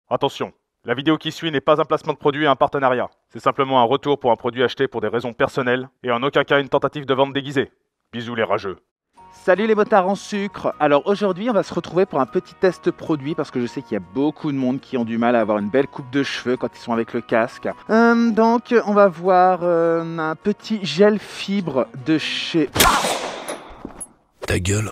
Attention, la vidéo qui suit n'est pas un placement de produit et un partenariat. C'est simplement un retour pour un produit acheté pour des raisons personnelles et en aucun cas une tentative de vente déguisée. Bisous les rageux. Salut les motards en sucre. Alors aujourd'hui on va se retrouver pour un petit test produit parce que je sais qu'il y a beaucoup de monde qui ont du mal à avoir une belle coupe de cheveux quand ils sont avec le casque. Donc on va voir un petit gel fibre de chez... Ta gueule.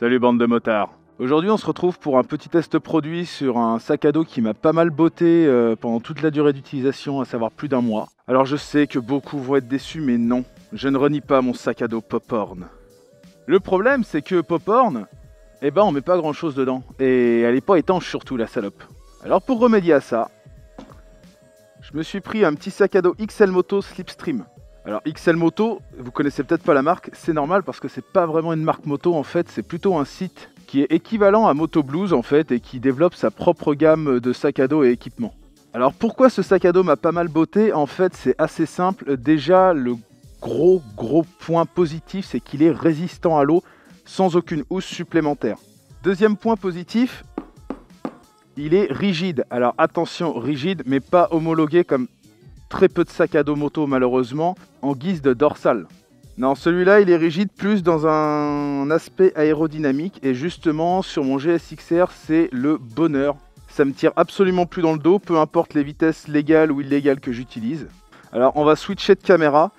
Salut bande de motards. Aujourd'hui on se retrouve pour un petit test produit sur un sac à dos qui m'a pas mal botté pendant toute la durée d'utilisation, à savoir plus d'un mois. Alors je sais que beaucoup vont être déçus mais non, je ne renie pas mon sac à dos Pop-Horn. Le problème c'est que Pop-Horn, on met pas grand chose dedans et elle est pas étanche surtout la salope. Alors pour remédier à ça, je me suis pris un petit sac à dos XL Moto Slipstream. Alors XL Moto, vous connaissez peut-être pas la marque, c'est normal parce que c'est pas vraiment une marque moto en fait, c'est plutôt un site qui est équivalent à Moto Blues en fait et qui développe sa propre gamme de sacs à dos et équipements. Alors pourquoi ce sac à dos m'a pas mal botté? En fait c'est assez simple, déjà le gros point positif c'est qu'il est résistant à l'eau sans aucune housse supplémentaire. Deuxième point positif, il est rigide. Alors attention, rigide mais pas homologué comme très peu de sacs à dos moto malheureusement en guise de dorsale. Non, celui-là il est rigide plus dans un aspect aérodynamique et justement sur mon GSX-R c'est le bonheur. Ça me tire absolument plus dans le dos, peu importe les vitesses légales ou illégales que j'utilise. Alors on va switcher de caméra.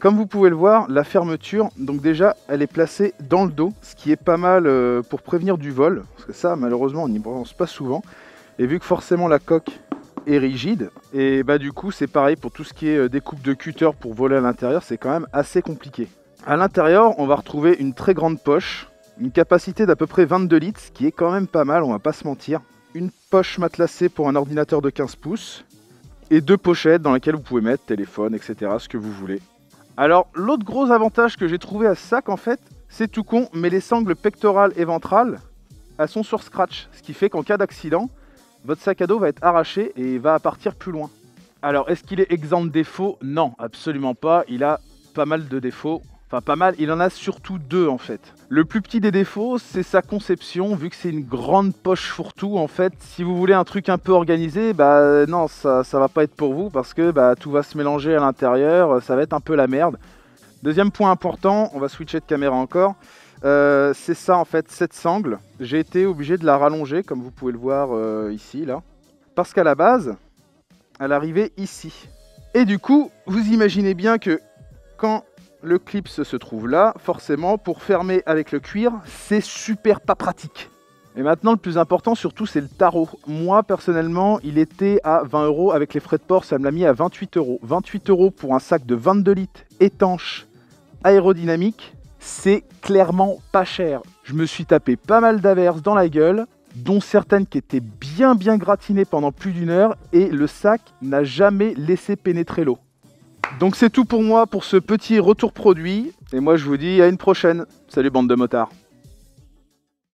Comme vous pouvez le voir, la fermeture, donc déjà elle est placée dans le dos, ce qui est pas mal pour prévenir du vol, parce que ça malheureusement on n'y pense pas souvent. Et vu que forcément la coque est rigide, et du coup c'est pareil pour tout ce qui est découpe de cutter pour voler à l'intérieur, c'est quand même assez compliqué. À l'intérieur on va retrouver une très grande poche, une capacité d'à peu près 22 litres, ce qui est quand même pas mal, on va pas se mentir. Une poche matelassée pour un ordinateur de 15 pouces, et deux pochettes dans lesquelles vous pouvez mettre téléphone, etc. ce que vous voulez. Alors l'autre gros avantage que j'ai trouvé à ce sac en fait, c'est tout con, mais les sangles pectorales et ventrales, elles sont sur scratch, ce qui fait qu'en cas d'accident, votre sac à dos va être arraché et va partir plus loin. Alors, est-ce qu'il est exempt de défauts? Non, absolument pas. Il a pas mal de défauts. Enfin, pas mal, il en a surtout deux en fait. Le plus petit des défauts, c'est sa conception. Vu que c'est une grande poche fourre-tout, en fait, si vous voulez un truc un peu organisé, non, ça va pas être pour vous parce que tout va se mélanger à l'intérieur. Ça va être un peu la merde. Deuxième point important, on va switcher de caméra encore. C'est ça en fait, cette sangle, j'ai été obligé de la rallonger comme vous pouvez le voir ici là, parce qu'à la base elle arrivait ici et du coup vous imaginez bien que quand le clip se trouve là, forcément pour fermer avec le cuir c'est super pas pratique. Et maintenant le plus important surtout c'est le tarot. Moi personnellement il était à 20 € avec les frais de port, ça me l'a mis à 28 €. 28 € pour un sac de 22 litres étanche aérodynamique. C'est clairement pas cher. Je me suis tapé pas mal d'averses dans la gueule, dont certaines qui étaient bien gratinées pendant plus d'une heure, et le sac n'a jamais laissé pénétrer l'eau. Donc c'est tout pour moi pour ce petit retour produit, et moi je vous dis à une prochaine. Salut bande de motards.